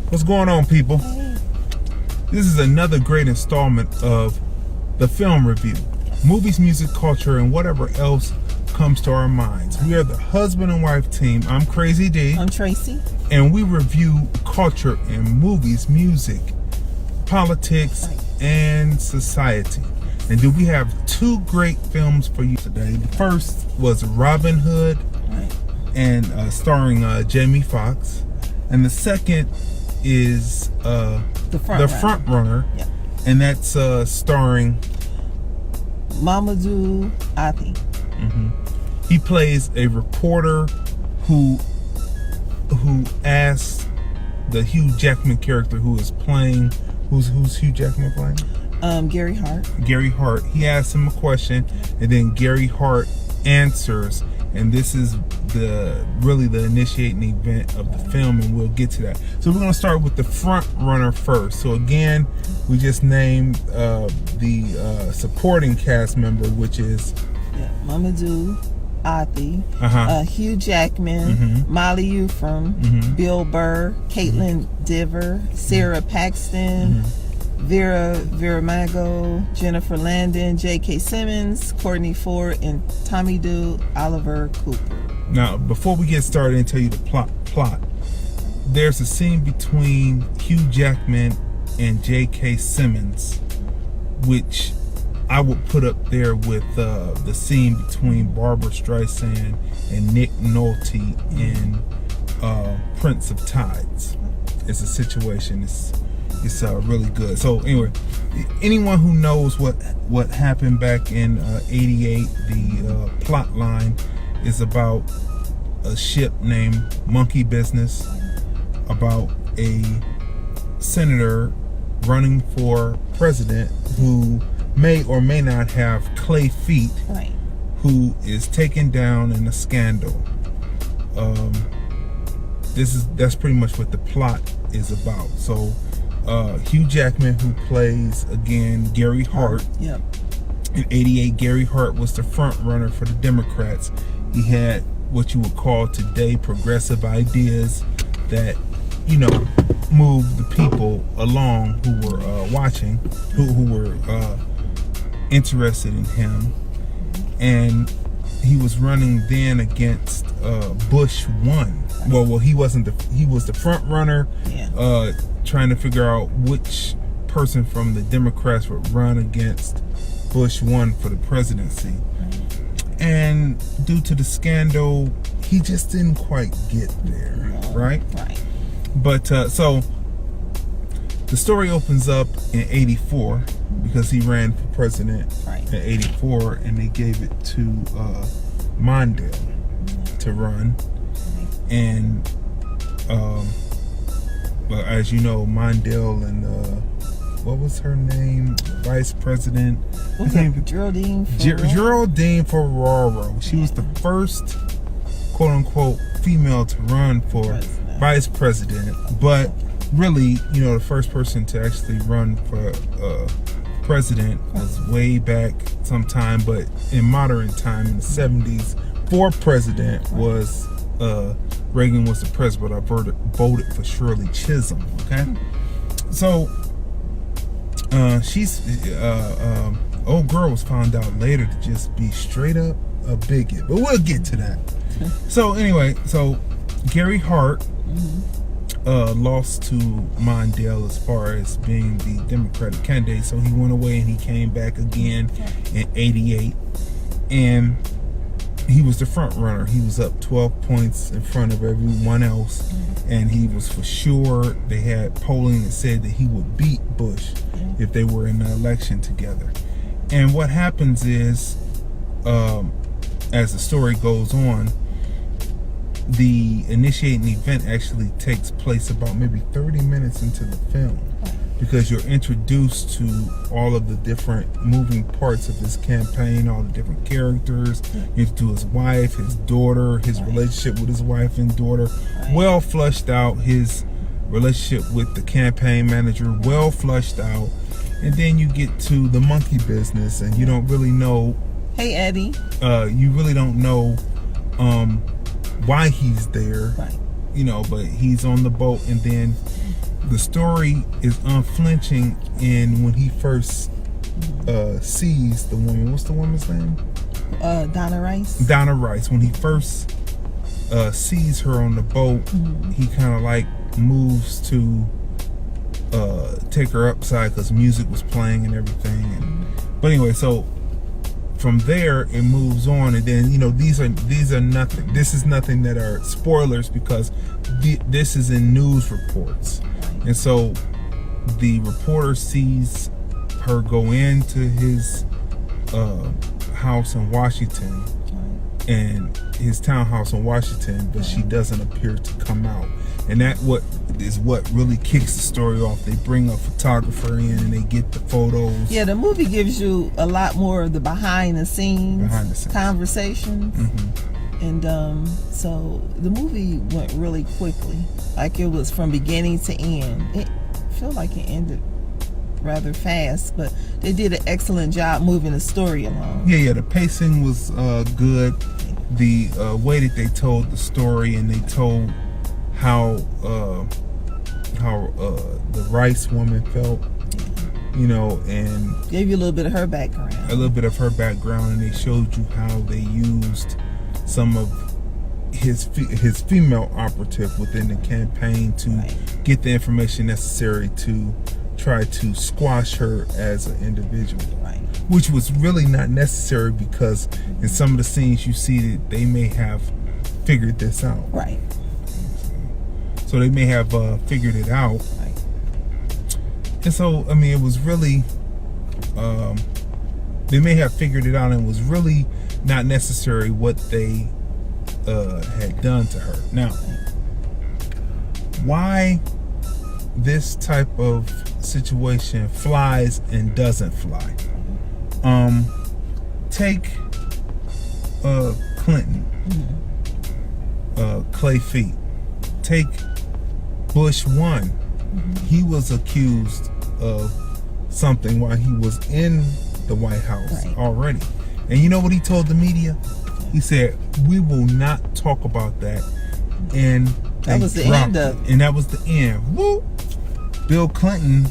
What's going on, people? This is another great installment of the film review. Movies, music, culture, and whatever else comes to our minds. We are the husband and wife team. I'm Crazy D. I'm Tracy. And we review culture in movies, music, politics, and society. And we have two great films for you today. The first was Robin Hood, and starring Jamie Foxx. And the second is the front runner, and that's starring Mamoudou Athie. He plays a reporter who asks the Hugh Jackman character who is playing, who's Hugh Jackman playing? Gary Hart. Gary Hart. He asks him a question, and then Gary Hart answers, and this is really the initiating event of the film, and we'll get to that. So we're going to start with the front runner first. So again, we just named the supporting cast member, which is Mamoudou Athie, Hugh Jackman, Molly Eufram, Bill Burr, Caitlin Diver, Sarah Paxton, Vera Mago, Jennifer Landon, J.K. Simmons, Courtney Ford, and Tommy Doo Oliver Cooper. Now, before we get started and tell you the plot, there's a scene between Hugh Jackman and J.K. Simmons, which I would put up there with the scene between Barbara Streisand and Nick Nolte in Prince of Tides. It's a situation. It's really good. So anyway, anyone who knows what happened back in '88, the plot line is about a ship named Monkey Business, about a senator running for president who may or may not have clay feet, who is taken down in a scandal. That's pretty much what the plot is about. So Hugh Jackman, who plays again Gary Hart. In '88, Gary Hart was the front runner for the Democrats. He had what you would call today progressive ideas that, you know, moved the people along who were watching, who were interested in him. And he was running then against Bush 1. Well, he wasn't. He was the front runner, trying to figure out which person from the Democrats would run against Bush 1 for the presidency. And due to the scandal, he just didn't quite get there, right? But so the story opens up in '84 because he ran for president in '84, and they gave it to Mondale to run. And but as you know, Mondale and what was her name? Vice President Geraldine Ferraro. She was the first quote unquote female to run for vice president, but really, you know, the first person to actually run for president was way back sometime, but in modern time in the 70s, for president was Reagan was the president, but I voted for Shirley Chisholm. Okay, so she's old girl was found out later to just be straight up a bigot, but we'll get to that. So anyway, so Gary Hart lost to Mondale as far as being the Democratic candidate, so he went away and he came back again in '88, and he was the front runner. He was up 12 points in front of everyone else, and he was for sure. They had polling that said that he would beat Bush if they were in the election together. And what happens is, as the story goes on, the initiating event actually takes place about maybe 30 minutes into the film, because you're introduced to all of the different moving parts of his campaign, all the different characters. You get to his wife, his daughter, his relationship with his wife and daughter, well fleshed out. His relationship with the campaign manager, well fleshed out. And then you get to the monkey business, and you don't really know. Hey, Eddie. You really don't know why he's there, you know, but he's on the boat, and then the story is unflinching in when he first sees the woman. What's the woman's name? Donna Rice. Donna Rice. When he first sees her on the boat, he kind of like moves to take her upside because music was playing and everything. But anyway, so from there it moves on, and then these are nothing. This is nothing that are spoilers because this is in news reports, and so the reporter sees her go into his house in Washington, and his townhouse in Washington, but she doesn't appear to come out. And that what really kicks the story off. They bring a photographer in and they get the photos. Yeah, the movie gives you a lot more of the behind the scenes conversations. And so the movie went really quickly. Like it was from beginning to end. It felt like it ended rather fast, but they did an excellent job moving the story along. Yeah, the pacing was good. The way that they told the story, and they told how the Rice woman felt, and gave you a little bit of her background. And they showed you how they used some of his female operative within the campaign to get the information necessary to try to squash her as an individual, which was really not necessary because in some of the scenes you see that they may have figured this out. So they may have figured it out. And so, I mean, it was really, they may have figured it out, and it was really not necessary what they had done to her. Now, why this type of situation flies and doesn't fly? Take Clinton, Clay Feet. Take Bush 1. He was accused of something while he was in the White House already. And you know what he told the media? He said, "We will not talk about that." And that was the end of it. And that was the end. Woo! Bill Clinton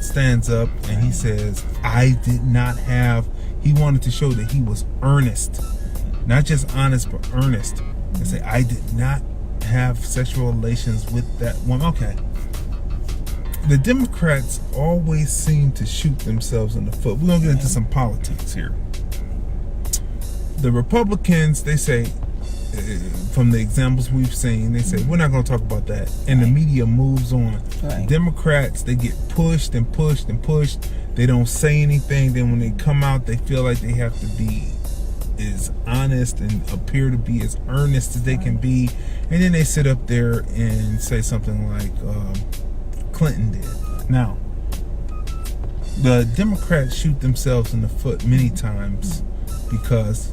stands up and he says, "I did not have," he wanted to show that he was earnest. Not just honest, but earnest. And say, "I did not have sexual relations with that woman." Okay. The Democrats always seem to shoot themselves in the foot. We're going to get into some politics here. The Republicans, they say, from the examples we've seen, they say, we're not going to talk about that. And the media moves on. Democrats, they get pushed and pushed and pushed. They don't say anything. Then when they come out, they feel like they have to be as honest and appear to be as earnest as they can be. And then they sit up there and say something like Clinton did. Now, the Democrats shoot themselves in the foot many times because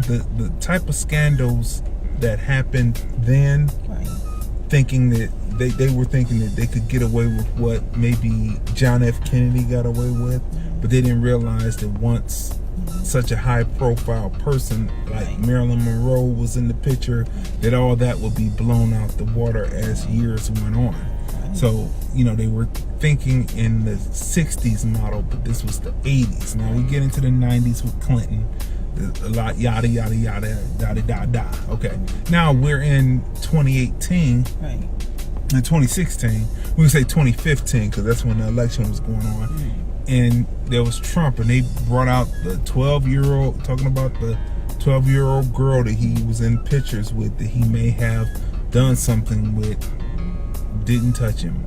the type of scandals that happened then, thinking that they were thinking that they could get away with what maybe John F. Kennedy got away with, but they didn't realize that once such a high profile person like Marilyn Monroe was in the picture, that all that would be blown out the water as years went on. So, they were thinking in the 60s model, but this was the 80s. Now we get into the 90s with Clinton, a lot yada yada yada yada yada. Okay, now we're in 2018. In 2016, we would say 2015 because that's when the election was going on. And there was Trump, and they brought out the 12-year-old, talking about the 12-year-old girl that he was in pictures with, that he may have done something with, didn't touch him.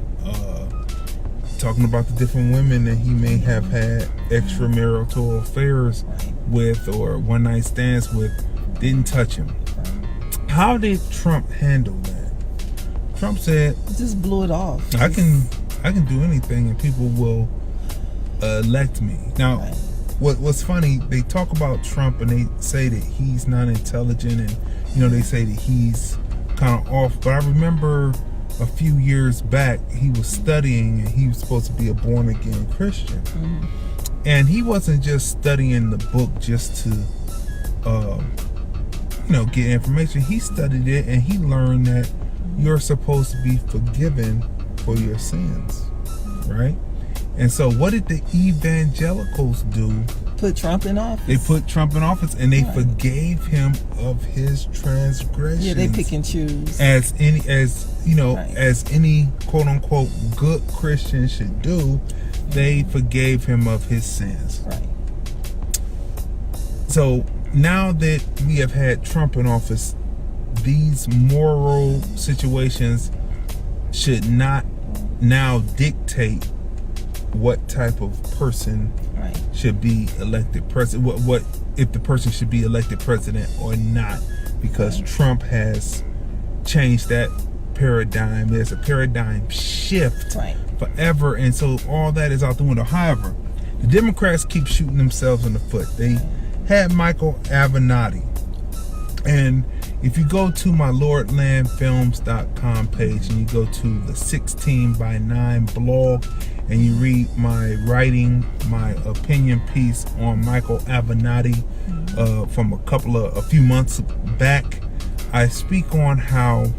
Talking about the different women that he may have had extramarital affairs with or one-night stands with, didn't touch him. How did Trump handle that? Trump said, just blew it off. I can do anything and people will elect me. Now, what's funny, they talk about Trump and they say that he's not intelligent, and they say that he's kind of off. But I remember a few years back, he was studying and he was supposed to be a born again Christian. And he wasn't just studying the book just to get information. He studied it and he learned that you're supposed to be forgiven for your sins, right? And so what did the evangelicals do? Put Trump in office. They put Trump in office, and they forgave him of his transgressions. Yeah, they pick and choose. As any quote unquote good Christian should do, they forgave him of his sins. Right. So now that we have had Trump in office, these moral situations should not now dictate what type of person should be elected president. What if the person should be elected president or not? Because Trump has changed that paradigm. There's a paradigm shift forever, and so all that is out the window. However, the Democrats keep shooting themselves in the foot. They had Michael Avenatti, and if you go to my LordlandFilms.com page and you go to the 16:9 blog and you read my writing, my opinion piece on Michael Avenatti from a few months back, I speak on how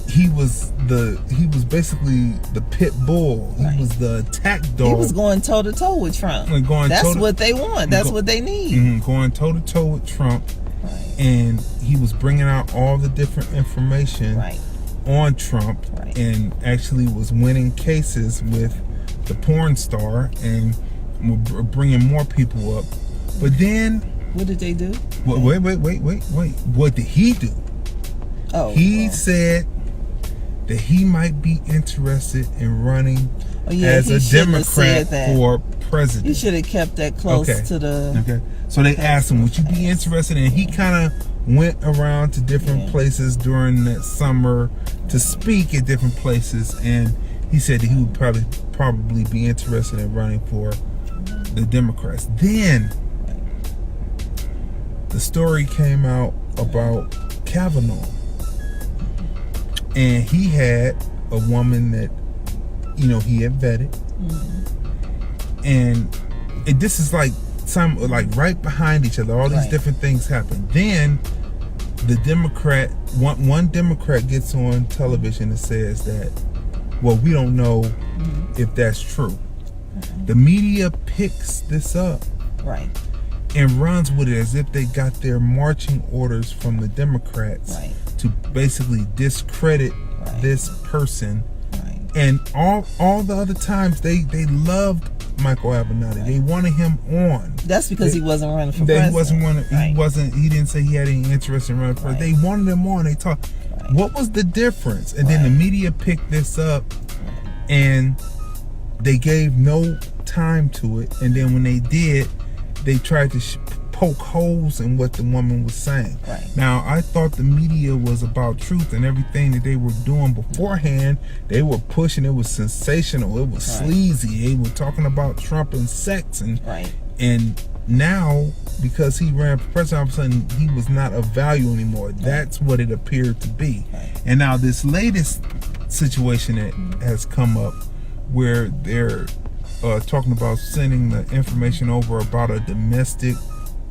he was basically the pit bull. He was the attack dog. He was going toe to toe with Trump. That's what they want. That's what they need. Going toe to toe with Trump. And he was bringing out all the different information on Trump, and actually was winning cases with the porn star, and bringing more people up. But then, what did they do? Wait. What did he do? He said that he might be interested in running as a Democrat for president. He should have kept that close to the... Okay. So they asked him, would you be interested? And he kind of went around to different places during that summer to speak at different places. And he said that he would probably be interested in running for the Democrats. Then the story came out about Kavanaugh. And he had a woman that, he had vetted. And this is like right behind each other. All these different things happen. Then the Democrat, one Democrat gets on television and says that, well, we don't know if that's true. The media picks this up and runs with it as if they got their marching orders from the Democrats to basically discredit this person. And all the other times they loved Michael Avenatti. They wanted him on. That's because he wasn't running for president. He didn't say he had any interest in running for president. They wanted him on. They talked. What was the difference? And then the media picked this up, and they gave no time to it. And then when they did, they tried to poke holes in what the woman was saying. Now, I thought the media was about truth, and everything that they were doing beforehand, they were pushing. It was sensational. It was sleazy. They were talking about Trump and sex, and now, because he ran for president, all of a sudden he was not of value anymore. That's what it appeared to be. And now this latest situation that has come up, where they're talking about sending the information over about a domestic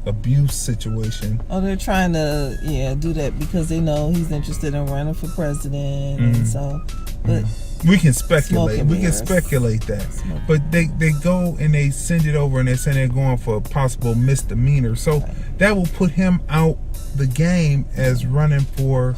abuse situation. They're trying to do that because they know he's interested in running for president, and so. But we can speculate. We can speculate that. But they go and they send it over, and they're saying they're going for a possible misdemeanor. So that will put him out the game as running for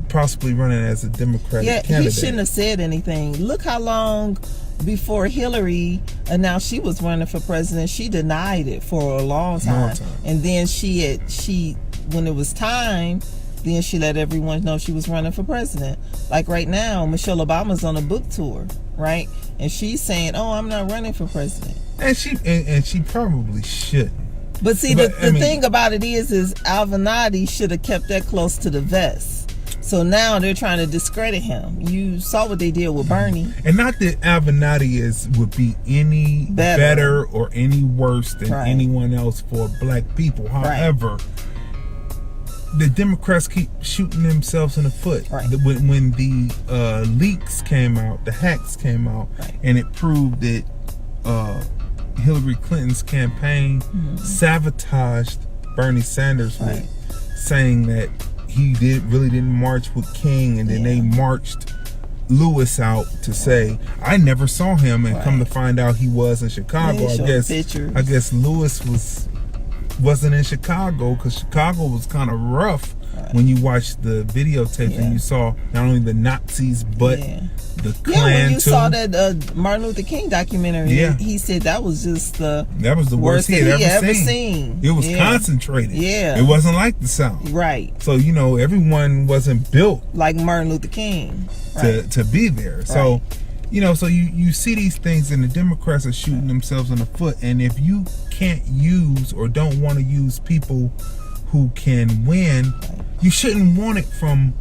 possibly running as a Democratic candidate. He shouldn't have said anything. Look how long before Hillary announced she was running for president, she denied it for a long time. And then she when it was time, then she let everyone know she was running for president. Like right now, Michelle Obama's on a book tour, right? And she's saying, I'm not running for president. And she probably shouldn't. But see, the thing about it is Avenatti should have kept that close to the vest. So now they're trying to discredit him. You saw what they did with Bernie. And not that Avenatti would be any better or any worse than anyone else for black people. However, the Democrats keep shooting themselves in the foot. When the leaks came out, the hacks came out, and it proved that Hillary Clinton's campaign sabotaged Bernie Sanders with saying that really didn't march with King, and then they marched Lewis out to say, I never saw him, and come to find out he was in Chicago. I guess Lewis wasn't in Chicago, because Chicago was kind of rough when you watched the videotape and you saw not only the Nazis but the Klan when you too. saw that Martin Luther King documentary, he said that was just the worst he had ever seen. It was concentrated. It wasn't like the South. Right. So everyone wasn't built like Martin Luther King to be there. So so you see these things, and the Democrats are shooting themselves in the foot. And if you can't use or don't want to use people who can win, you shouldn't want it from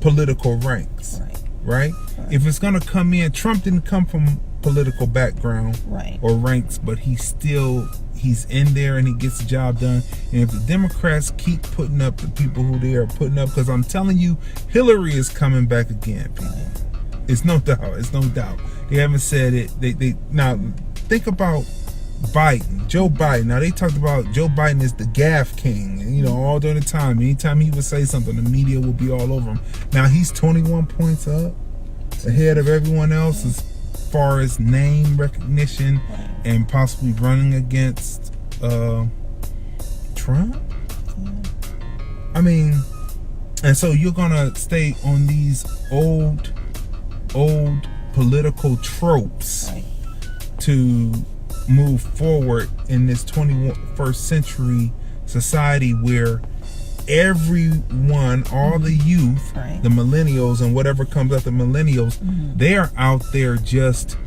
political ranks. Right? If it's going to come in, Trump didn't come from political background or ranks, but he's in there and he gets the job done. And if the Democrats keep putting up the people who they are putting up, because I'm telling you, Hillary is coming back again, people. It's no doubt. They haven't said it. They now think about Biden, Joe Biden. Now they talked about Joe Biden is the gaffe king, all during the time. Anytime he would say something, the media would be all over him. Now he's 21 points up ahead of everyone else as far as name recognition and possibly running against Trump. I mean, and so you're gonna stay on these old political tropes to move forward in this 21st century society where everyone, all the youth, the millennials and whatever comes after millennials, they are out there just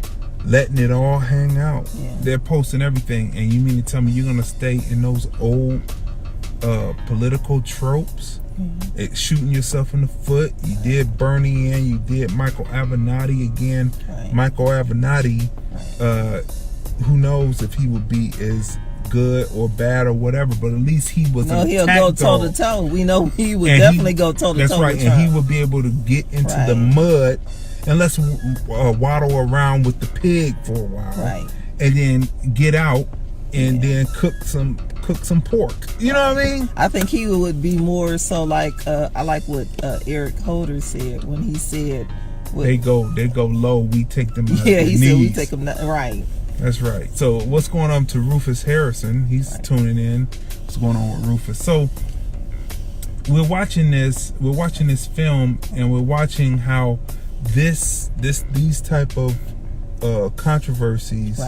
letting it all hang out. They're posting everything, and you mean to tell me you're gonna stay in those old political tropes? Shooting yourself in the foot. You did Bernie in, you did Michael Avenatti again. Michael Avenatti, who knows if he would be as good or bad or whatever, but at least he was he'll go toe to toe. We know he would definitely go toe to toe. That's right, and he would be able to get into the mud and let's waddle around with the pig for a while, and then get out and then cook some pork. You know what I mean? I think he would be more so like I like what Eric Holder said when he said they go low, we take them out he knees. Said we take them That's right. So what's going on to Rufus Harrison? He's tuning in. What's going on with Rufus? So we're watching this film, and we're watching how these type of controversies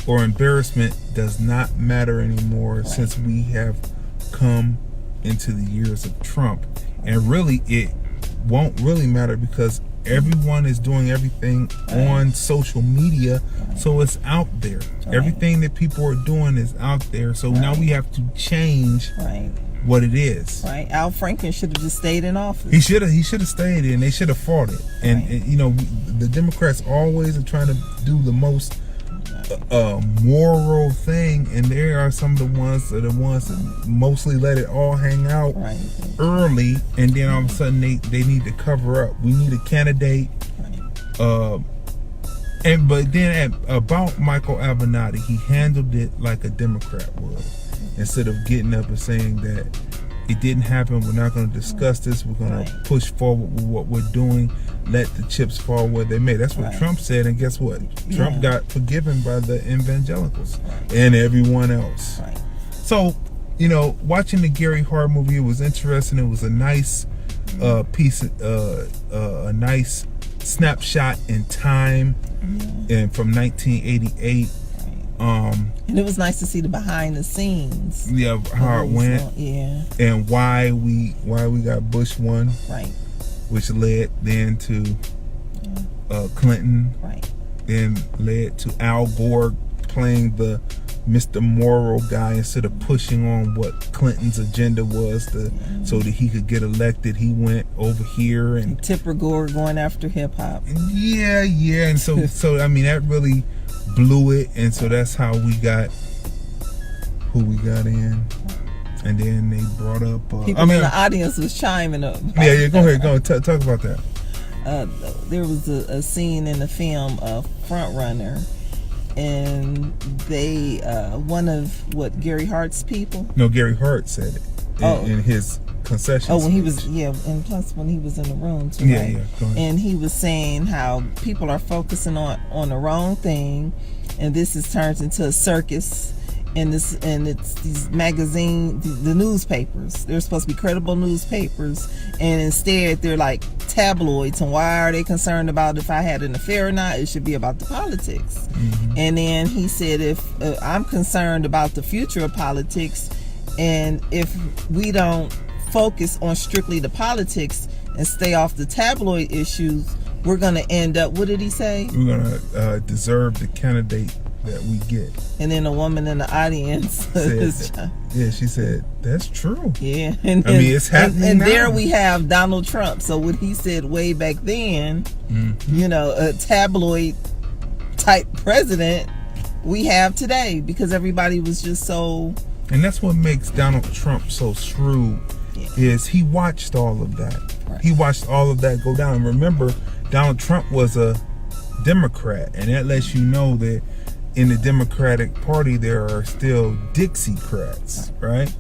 or embarrassment does not matter anymore since we have come into the years of Trump. And really it won't really matter because everyone is doing everything on social media, so it's out there. Everything that people are doing is out there, so now we have to change what it is. Al Franken should have just stayed in office. He should have stayed in. They should have fought it. And the Democrats always are trying to do the most moral thing, and they are some of the ones that mostly let it all hang out early, and then all of a sudden they need to cover up. We need a candidate. But then about Michael Avenatti, he handled it like a Democrat would. Instead of getting up and saying that it didn't happen, we're not going to discuss this, we're going to push forward with what we're doing, let the chips fall where they may. That's what Trump said, and guess what? Trump got forgiven by the evangelicals and everyone else. So, watching the Gary Hart movie, it was interesting. It was a nice piece, a nice snapshot in time, and from 1988. And it was nice to see the behind the scenes. Yeah, how it went. And why we got Bush won. Which led then to Clinton. Then led to Al Gore playing the Mr. Moral guy instead of pushing on what Clinton's agenda was so that he could get elected. He went over here and Tipper Gore going after hip hop. Yeah, and so I mean that really blew it, and so that's how we got who we got in. And then they brought up people in the audience was chiming up. Yeah, go ahead, talk about that. There was a scene in the film Front Runner, and they one of Gary Hart's people. No, Gary Hart said it. in his concession. Oh, when he speech. was, and plus when he was in the room too, Yeah, right? yeah, go ahead. And he was saying how people are focusing on the wrong thing, and this has turned into a circus. And it's these magazines, the newspapers. They're supposed to be credible newspapers, and instead they're like tabloids. And why are they concerned about if I had an affair or not? It should be about the politics. And then he said, if I'm concerned about the future of politics, and if we don't focus on strictly the politics and stay off the tabloid issues, we're going to end up, what did he say? We're going to deserve the candidate that we get. And then a woman in the audience she said, that's true. Yeah. And I mean, it's happening and now. there we have Donald Trump. So what he said way back then, a tabloid type president, we have today, because everybody was just so... And that's what makes Donald Trump so shrewd, is he watched all of that. Right. He watched all of that go down. And remember, Donald Trump was a Democrat, and that lets you know that in the Democratic Party there are still Dixiecrats, right?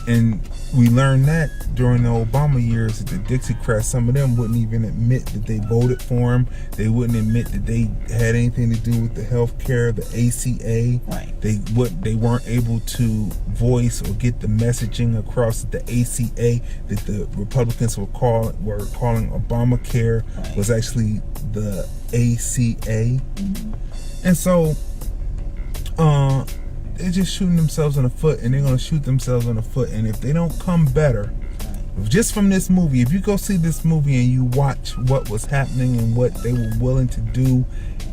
And we learned that during the Obama years, that the Dixiecrats, some of them wouldn't even admit that they voted for him. They wouldn't admit that they had anything to do with the health care, the ACA. Right. They weren't able to voice or get the messaging across that the ACA, that the Republicans were calling Obamacare, was actually the ACA. And so they're just shooting themselves in the foot, and they're going to shoot themselves in the foot. And if they don't come better, just from this movie, if you go see this movie and you watch what was happening and what they were willing to do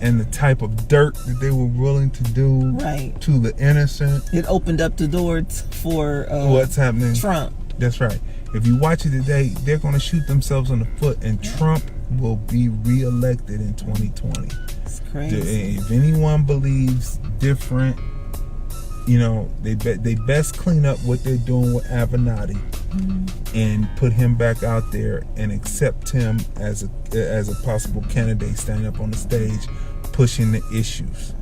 and the type of dirt that they were willing to do to the innocent, it opened up the door for what's happening. Trump. That's right. If you watch it today, they're going to shoot themselves in the foot, and Trump will be reelected in 2020. It's crazy. If anyone believes different, they best clean up what they're doing with Avenatti and put him back out there and accept him as a possible candidate, standing up on the stage pushing the issues.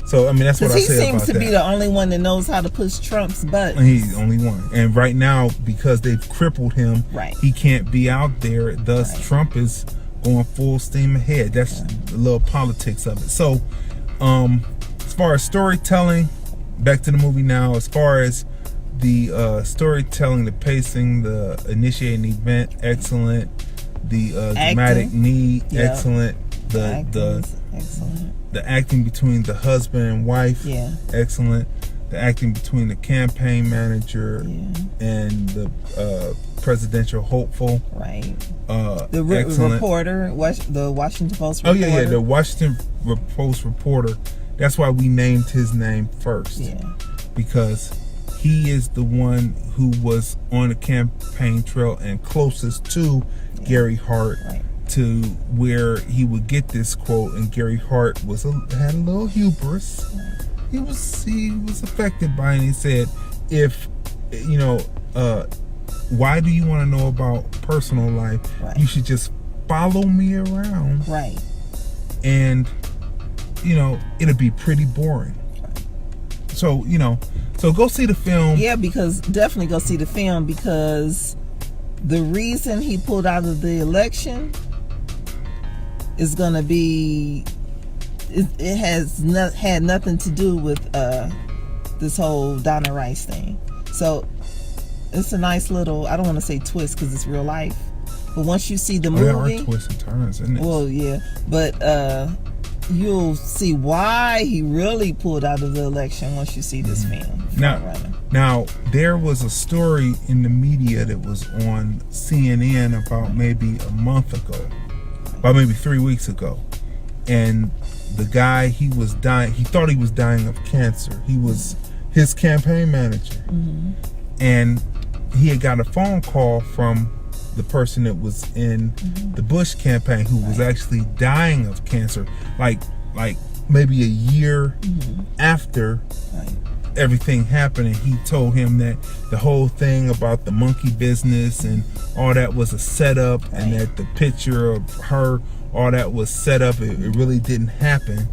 So I mean, that's what I say about that. He seems to be the only one that knows how to push Trump's buttons. He's the only one. And right now, because they've crippled him, he can't be out there. Thus, Trump is going full steam ahead. That's the little politics of it. So, as far as storytelling, back to the movie now. As far as the storytelling, the pacing, the initiating event, excellent. The dramatic need, excellent. The acting between the husband and wife, excellent. The acting between the campaign manager and the presidential hopeful, the reporter, the Washington Post reporter. The Washington Post reporter. That's why we named his name first, because he is the one who was on the campaign trail and closest to Gary Hart, to where he would get this quote. And Gary Hart had a little hubris. He was affected by it. And he said, if why do you want to know about personal life? You should just follow me around, and it'll be pretty boring. So go see the film. Definitely go see the film, because the reason he pulled out of the election is going to be, it has had nothing to do with this whole Donna Rice thing. So it's a nice little, I don't want to say twist because it's real life, but once you see the movie, there are twists and turns, isn't it? Well, yeah, but you'll see why he really pulled out of the election once you see this film. Now, there was a story in the media that was on CNN about maybe a month ago, about maybe 3 weeks ago, and the guy, he was dying. He thought he was dying of cancer. He was his campaign manager, and he had got a phone call from the person that was in the Bush campaign who was actually dying of cancer, like maybe a year after everything happened. And he told him that the whole thing about the monkey business and all that was a setup, and that the picture of her, all that was set up. It really didn't happen.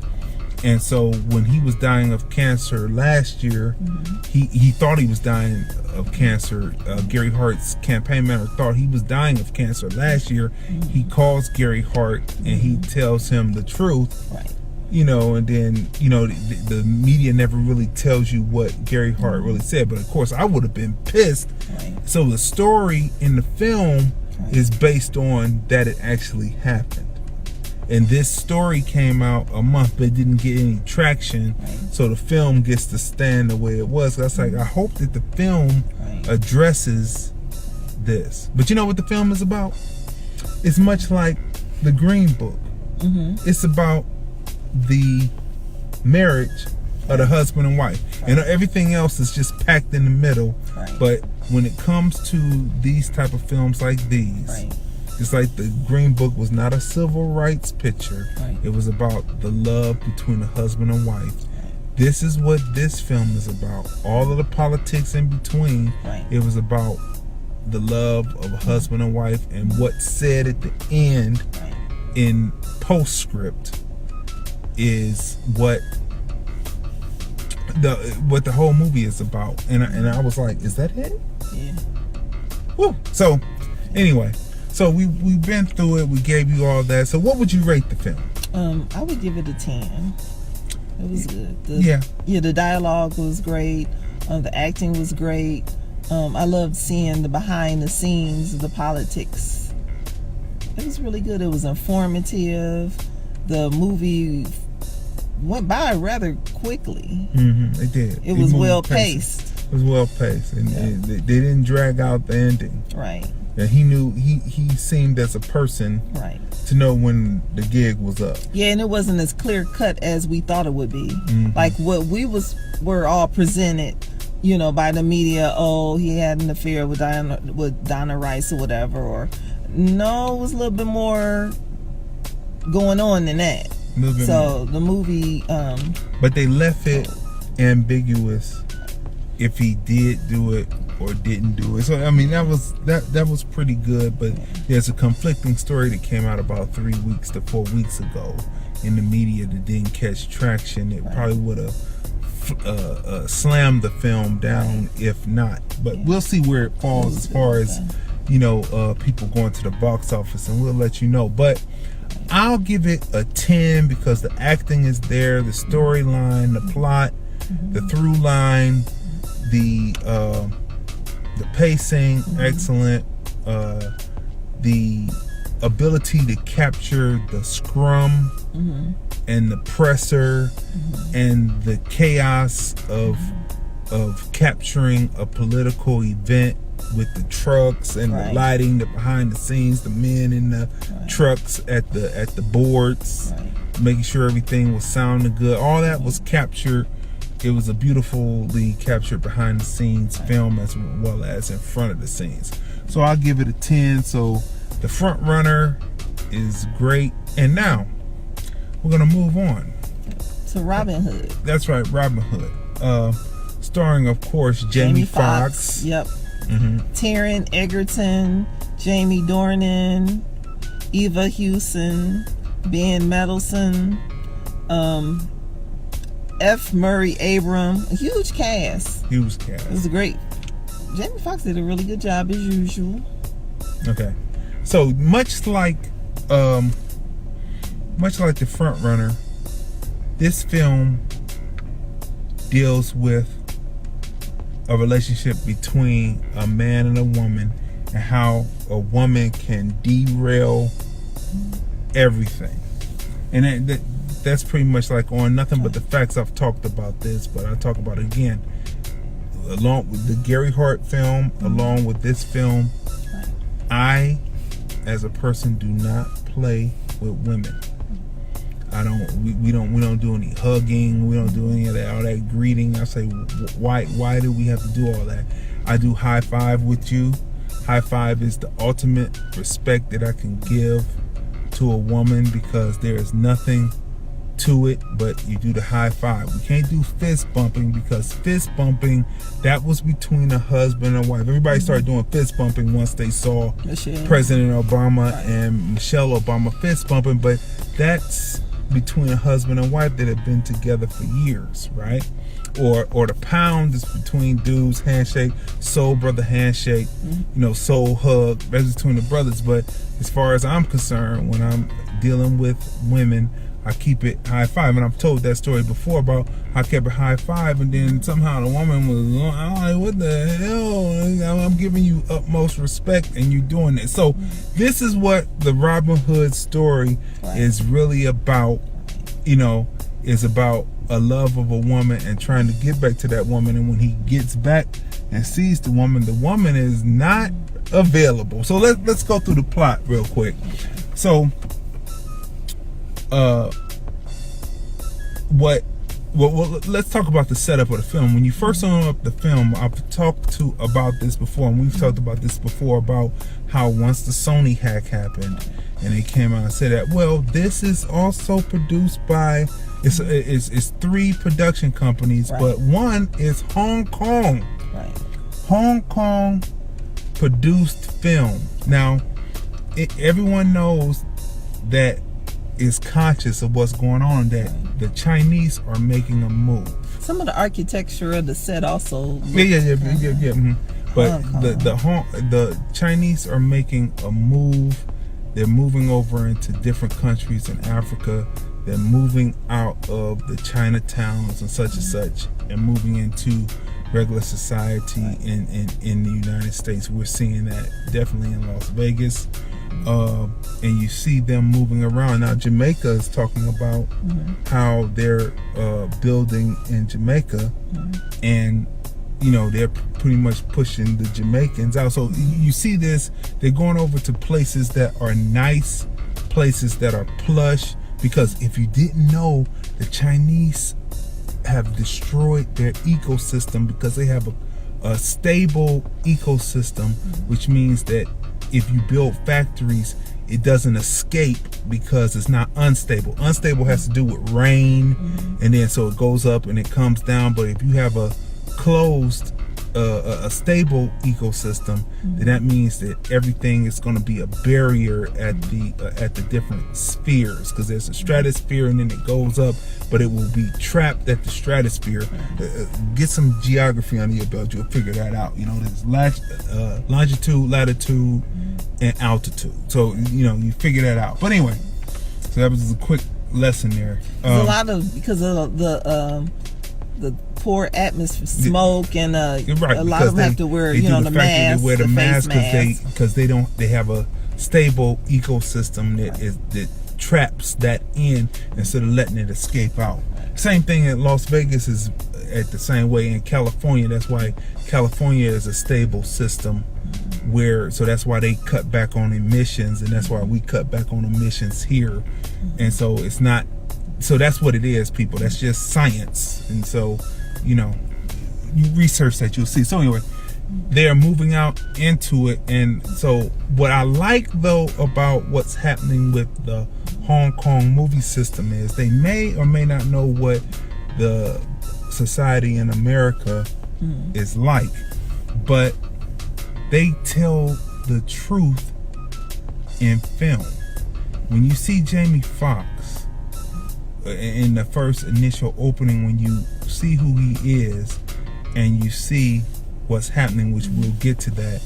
And so when he was dying of cancer last year, he thought he was dying of cancer. Gary Hart's campaign manager thought he was dying of cancer last year. He calls Gary Hart and he tells him the truth. Right. You know, and then, you know, the media never really tells you what Gary Hart really said. But of course, I would have been pissed. Right. So the story in the film is based on that it actually happened. And this story came out a month, but it didn't get any traction. Right. So the film gets to stand the way it was. That's like, I hope that the film addresses this. But you know what the film is about? It's much like the Green Book. It's about the marriage of the husband and wife. And everything else is just packed in the middle. But when it comes to these type of films like these, it's like the Green Book was not a civil rights picture. It was about the love between the husband and wife. This is what this film is about. All of the politics in between. It was about the love of a husband and wife, and what's said at the end in postscript is what the whole movie is about. And I was like, is that it? Yeah. Woo. So anyway, so we've been through it. We gave you all that. So what would you rate the film? I would give it a 10. It was good. Yeah, the dialogue was great. The acting was great. I loved seeing the behind the scenes of the politics. It was really good. It was informative. The movie went by rather quickly. It did. It was well paced. It was well paced, and they didn't drag out the ending. Right. And he knew, he seemed as a person to know when the gig was up. Yeah, and it wasn't as clear cut as we thought it would be. Like what were all presented, you know, by the media. Oh, he had an affair with Donna Rice or whatever. Or no, it was a little bit more going on than that. So the movie, but they left it ambiguous if he did do it or didn't do it. So I mean, that was pretty good. But there's a conflicting story that came out about 3 weeks to 4 weeks ago in the media that didn't catch traction. It probably would have slammed the film down if not. But we'll see where it falls as far as, you know, people going to the box office, and we'll let you know. But I'll give it a 10 because the acting is there, the storyline, the plot, the through line, the pacing, excellent. The ability to capture the scrum and the presser and the chaos of capturing a political event with the trucks and the lighting, the behind the scenes, the men in the trucks at the boards, making sure everything was sounding good. All that was captured. It was a beautifully captured behind the scenes film as well as in front of the scenes. So I'll give it a 10. So the front runner is great. And now we're gonna move on to Robin Hood. That's right, Robin Hood. Starring, of course, Jamie Foxx. Yep. Taron Egerton, Jamie Dornan, Eva Hewson, Ben Mendelsohn, F. Murray Abram. A huge cast. Huge cast. It was great. Jamie Foxx did a really good job as usual. Okay, so much like the front runner, this film deals with a relationship between a man and a woman, and how a woman can derail everything. And that's pretty much like on Nothing But the Facts. I've talked about this, but I'll talk about it again. Along with the Gary Hart film, along with this film, I, as a person, do not play with women. We don't do any hugging. We don't do any of that, all that greeting. I say, why do we have to do all that? I do high five with you. High five is the ultimate respect that I can give to a woman, because there is nothing to it but you do the high five. We can't do fist bumping, because fist bumping, that was between a husband and wife. Everybody started doing fist bumping once they saw President Obama and Michelle Obama fist bumping, but that's between a husband and wife that have been together for years, right? Or the pound is between dudes, handshake, soul brother handshake, soul hug. That's between the brothers. But as far as I'm concerned, when I'm dealing with women, I keep it high five. And I've told that story before about how I kept it high five, and then somehow the woman was like, what the hell? I'm giving you utmost respect, and you're doing it. So this is what the Robin Hood story is really about. Is about a love of a woman and trying to get back to that woman. And when he gets back and sees the woman is not available. So let's go through the plot real quick. So let's talk about the setup of the film. When you first open up the film, I've talked about this before, and we've talked about this before, about how once the Sony hack happened and they came out and said that, well, this is also produced by it's 3 production companies, but one is Hong Kong. Hong Kong produced film. Now, everyone knows that is conscious of what's going on, that the Chinese are making a move. Some of the architecture of the set also. But the Chinese are making a move. They're moving over into different countries in Africa. They're moving out of the Chinatowns and such, and moving into regular society in the United States. We're seeing that definitely in Las Vegas. And you see them moving around. Now Jamaica is talking about how they're building in Jamaica, and they're pretty much pushing the Jamaicans out. So you see this, they're going over to places that are nice, places that are plush, because if you didn't know, the Chinese have destroyed their ecosystem because they have a stable ecosystem, which means that if you build factories, it doesn't escape because it's not unstable. Unstable has to do with rain, and then so it goes up and it comes down. But if you have a closed, a stable ecosystem, then that means that everything is going to be a barrier at the different spheres, because there's a stratosphere and then it goes up, but it will be trapped at the stratosphere. Get some geography under your belt, you'll figure that out. There's longitude, latitude, and altitude. So you figure that out. But anyway, so that was just a quick lesson there. There's a lot of, because of the poor atmosphere, smoke, and a lot of them have to wear the mask. They wear the mask because they have a stable ecosystem that traps that in instead of letting it escape out. Same thing at Las Vegas is at the same way in California. That's why California is a stable system, so that's why they cut back on emissions, and that's why we cut back on emissions here. And so it's not. So that's what it is, people. That's just science. And so, you research that, you'll see. So anyway, they're moving out into it. And so what I like, though, about what's happening with the Hong Kong movie system is they may or may not know what the society in America is like, but they tell the truth in film. When you see Jamie Foxx in the first initial opening, when you see who he is and you see what's happening, which we'll get to that,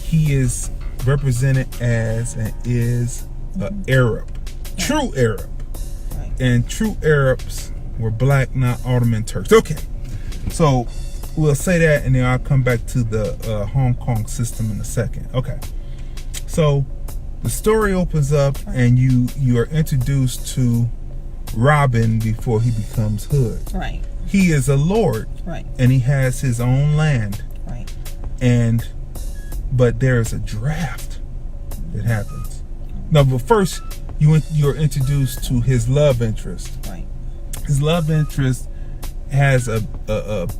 he is represented as and is an Arab, true Arab, and true Arabs were black, not Ottoman Turks. Okay, so we'll say that, and then I'll come back to the Hong Kong system in a second. Okay, so the story opens up and you are introduced to Robin before he becomes Hood. Right. He is a lord. Right. And he has his own land. Right. But there's a draft that happens. No, but first you're introduced to his love interest. Right. His love interest has a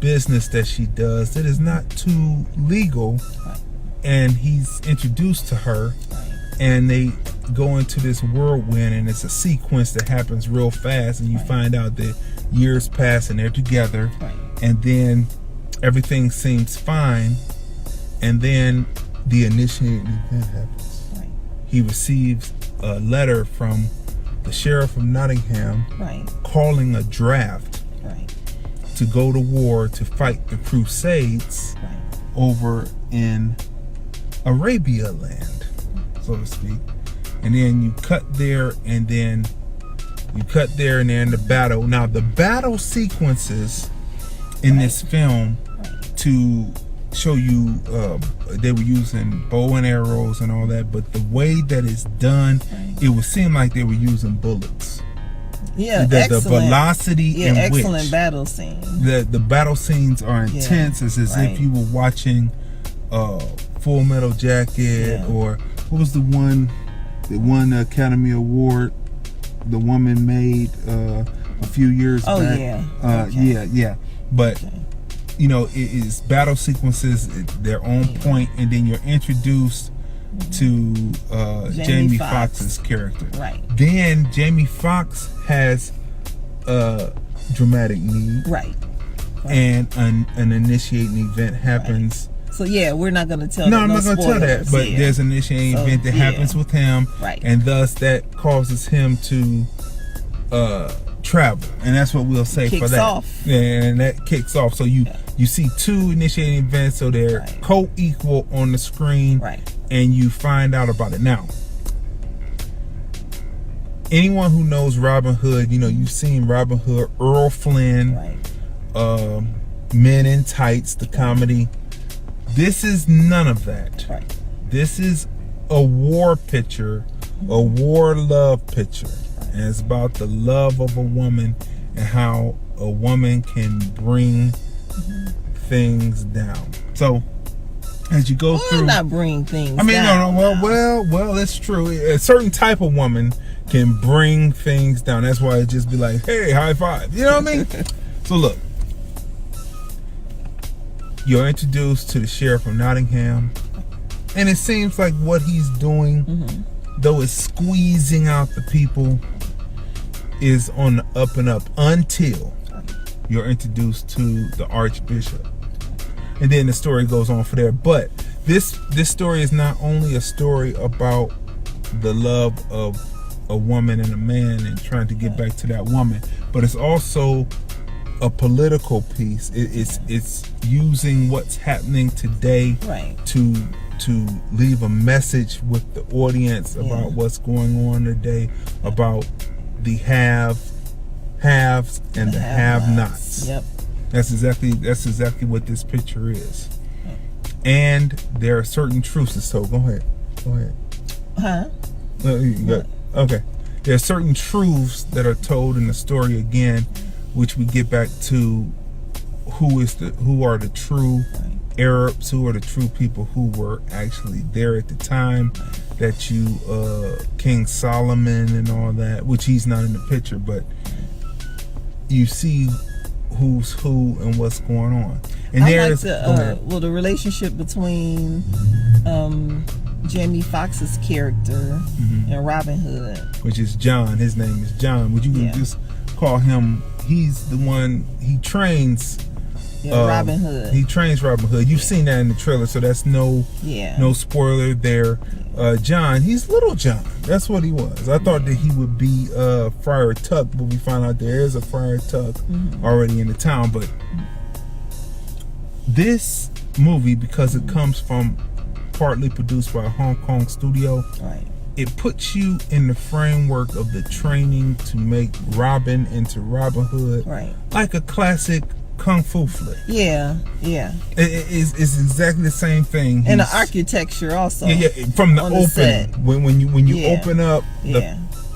business that she does that is not too legal. Right. And he's introduced to her. Right. And they go into this whirlwind, and it's a sequence that happens real fast, and you find out that years pass and they're together, and then everything seems fine, and then the initiating event happens. He receives a letter from the sheriff of Nottingham calling a draft to go to war to fight the Crusades over in Arabia land, so to speak. And then you cut there, and then they're in the battle. Now the battle sequences in this film to show you they were using bow and arrows and all that, but the way that it's done, it would seem like they were using bullets. Yeah, the velocity in excellent which battle scene. The battle scenes are intense. It's as if you were watching Full Metal Jacket, or what was the one that won the Academy Award the woman made a few years back? But you know, it's battle sequences, they're on point, and then you're introduced to Jamie Foxx's character. Then Jamie Foxx has a dramatic need, and an initiating event happens. So we're not going to tell. No, I'm not going to tell that. But there's an initiating event that happens with him, and thus that causes him to travel, and that's what we'll say for that. And that kicks off. So you see two initiating events, so they're co-equal on the screen, and you find out about it. Now, anyone who knows Robin Hood, you know, you've seen Robin Hood, Earl Flynn, Men in Tights, the comedy. This is none of that. This is a war picture, a war love picture. And it's about the love of a woman and how a woman can bring things down. So as you go through, not bring things down. Well, it's true. A certain type of woman can bring things down. That's why it just be like, hey, high five. You know what I mean? So look, you're introduced to the sheriff of Nottingham, and it seems like what he's doing, though it's squeezing out the people, is on the up and up until you're introduced to the Archbishop, and then the story goes on for there. But this story is not only a story about the love of a woman and a man and trying to get back to that woman, but it's also a political piece. It's using what's happening today to leave a message with the audience about what's going on today, about the haves and the have-nots. That's exactly what this picture is. And there are certain truths. So go ahead. Okay. There are certain truths that are told in the story again, which we get back to who are the true Arabs, who are the true people who were actually there at the time that King Solomon and all that, which he's not in the picture, but you see who's who and what's going on. And there's the relationship between Jamie Foxx's character and Robin Hood, which is John. His name is John. Would you just call him? He's the one. He trains Robin Hood. He trains Robin Hood. You've seen that in the trailer, so that's no spoiler there. John, he's Little John. That's what he was. I thought that he would be Friar Tuck, but we find out there is a Friar Tuck already in the town. But this movie, because it comes from partly produced by a Hong Kong studio, it puts you in the framework of the training to make Robin into Robin Hood, like a classic kung fu flick. It's exactly the same thing. And the architecture also. From the opening, when you open up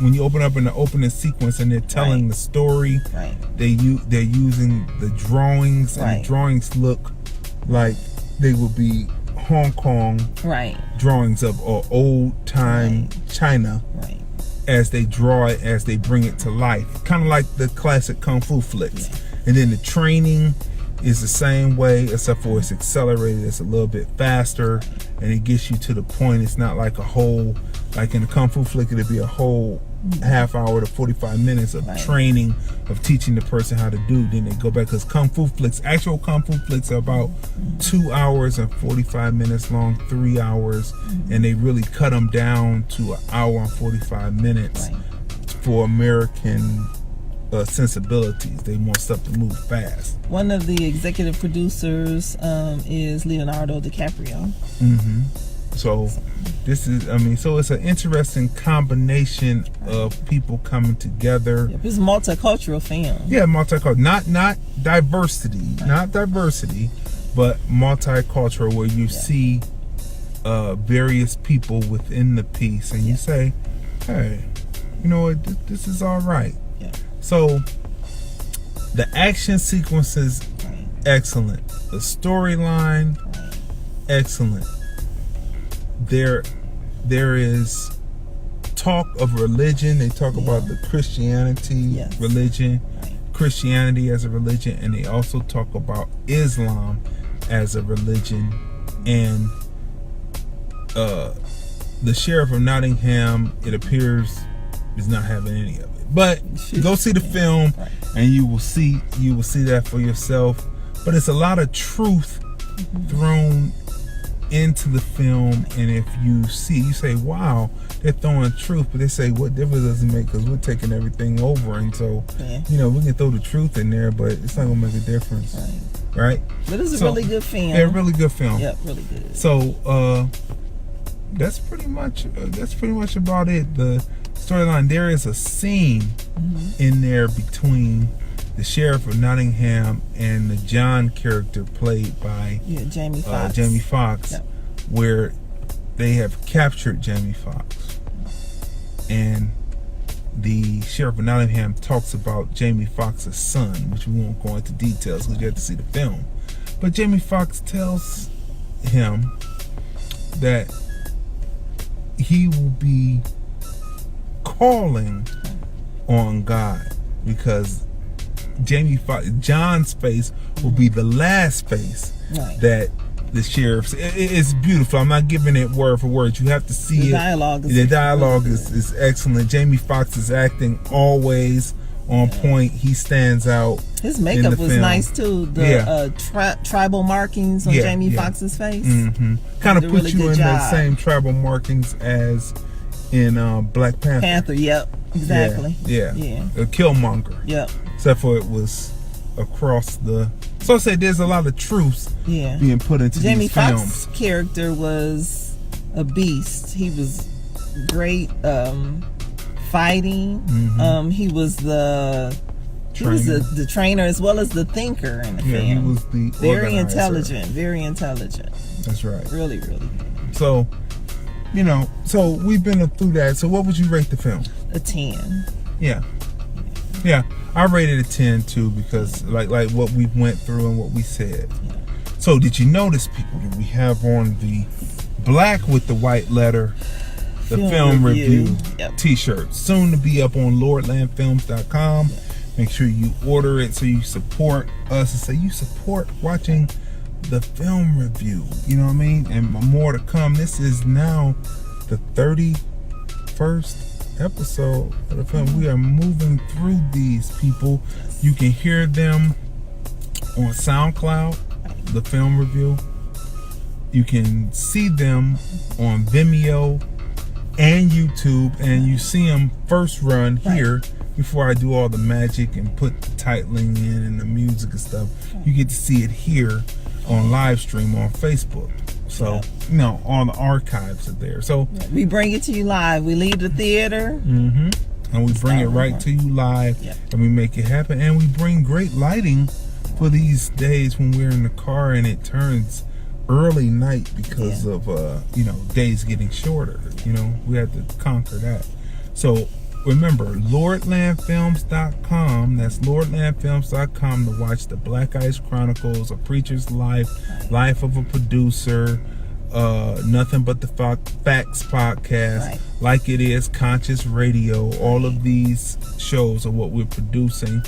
when you open up in the opening sequence and they're telling the story, they're using the drawings, and the drawings look like they would be Hong Kong drawings of old time China, as they draw it, as they bring it to life, kind of like the classic kung fu flicks. And then the training is the same way, except for it's accelerated. It's a little bit faster, and it gets you to the point. It's not like a whole, like in a kung fu flick, it'd be a whole half hour to 45 minutes of training, of teaching the person how to do. Then they go back, because kung fu flicks, actual kung fu flicks, are about 2 hours and 45 minutes long, 3 hours, and they really cut them down to 1 hour and 45 minutes for American sensibilities. They want stuff to move fast. One of the executive producers is Leonardo DiCaprio. So this is, so it's an interesting combination of people coming together. Yep, it's a multicultural film. Yeah, multicultural, not diversity, not diversity, but multicultural, where you see various people within the piece, and you say, hey, you know what, this is all right. Yeah. So the action sequences, excellent. The storyline, excellent. There is talk of religion. They talk about the Christianity, religion, Christianity as a religion, and they also talk about Islam as a religion. And the sheriff of Nottingham, it appears, is not having any of it. But go see the film, and you will see that for yourself. But it's a lot of truth thrown into the film, and if you say, wow, they're throwing truth, but they say, what difference does it make, because we're taking everything over, and so we can throw the truth in there, but it's not gonna make a difference, right? But it's a really good film. Yeah, really good film. Yep, really good. So that's pretty much about it. The storyline, there is a scene in there between the sheriff of Nottingham and the John character played by Jamie Foxx. Jamie Foxx, where they have captured Jamie Foxx, and the sheriff of Nottingham talks about Jamie Foxx's son, which we won't go into details because you have to see the film. But Jamie Foxx tells him that he will be calling on God, because John's face will be the last face that the sheriff's. It's beautiful. I'm not giving it word for word. You have to see the dialogue. The dialogue is excellent. Jamie Foxx is acting always on point. He stands out. His makeup was nice too. The tribal markings on Jamie Foxx's face. Kind of puts you in the same tribal markings as in Black Panther. Yep, exactly. Yeah. A Killmonger. Yep. Except for it was across the. So I say there's a lot of truths being put into Jamie these films. Foxx's character was a beast. He was great fighting. He was the trainer as well as the thinker in the film. He was the very organizer. Very intelligent. That's right. Really, really good. So, so we've been through that. So what would you rate the film? A 10. Yeah, I rated a 10 too, because like what we went through and what we said. So did you notice, people, that we have on the black with the white letter, the film review t-shirt, soon to be up on lordlandfilms.com. Make sure you order it so you support us, and so you support watching the film review. You know what I mean? And more to come. This is now the 31st episode of the film. We are moving through these, people. You can hear them on SoundCloud, the film review. You can see them on Vimeo and YouTube, and you see them first run here before I do all the magic and put the titling in and the music and stuff. You get to see it here on live stream on Facebook. So, all the archives are there. So we bring it to you live. We leave the theater. And we bring it right to you live. And we make it happen. And we bring great lighting for these days when we're in the car and it turns early night because of, days getting shorter. We had to conquer that. So remember, lordlandfilms.com. That's lordlandfilms.com to watch the Black Ice Chronicles, A Preacher's Life, Life of a Producer, Nothing But the Facts podcast, Like It Is, Conscious Radio. All of these shows are what we're producing.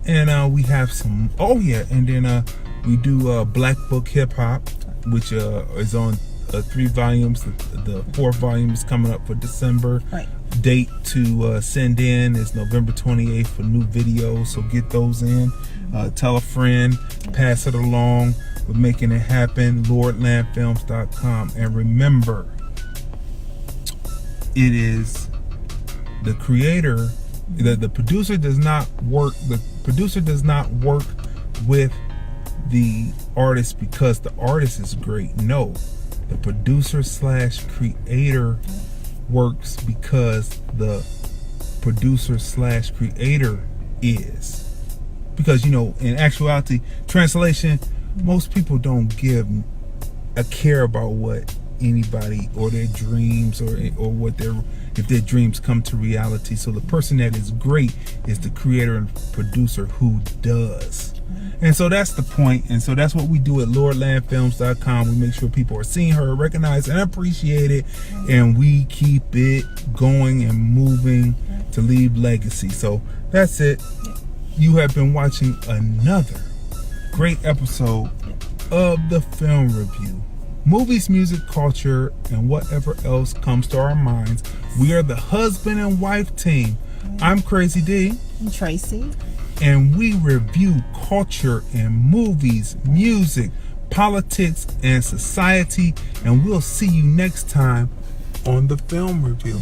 And we have some, and then we do Black Book Hip Hop, which is on 3 volumes. The 4th volume is coming up for December. Date to send in is November 28th for new videos, so get those in. Tell a friend, pass it along. We're making it happen. lordlandfilms.com. And remember, it is the creator The producer does not work. The producer does not work with the artist because the artist is great. No, the producer / creator works because the producer / creator is. Because, you know, in actuality, translation, most people don't give a care about what anybody or their dreams or what if their dreams come to reality. So the person that is great is the creator and producer who does. And so that's the point. And so that's what we do at LordlandFilms.com. We make sure people are seen, heard, recognized, and appreciated. And we keep it going and moving to leave legacy. So that's it. You have been watching another great episode of the Film Review. Movies, music, culture, and whatever else comes to our minds. We are the husband and wife team. I'm Crazy D. I'm Tracy. And we review culture and movies, music, politics, and society. And we'll see you next time on the Film Review.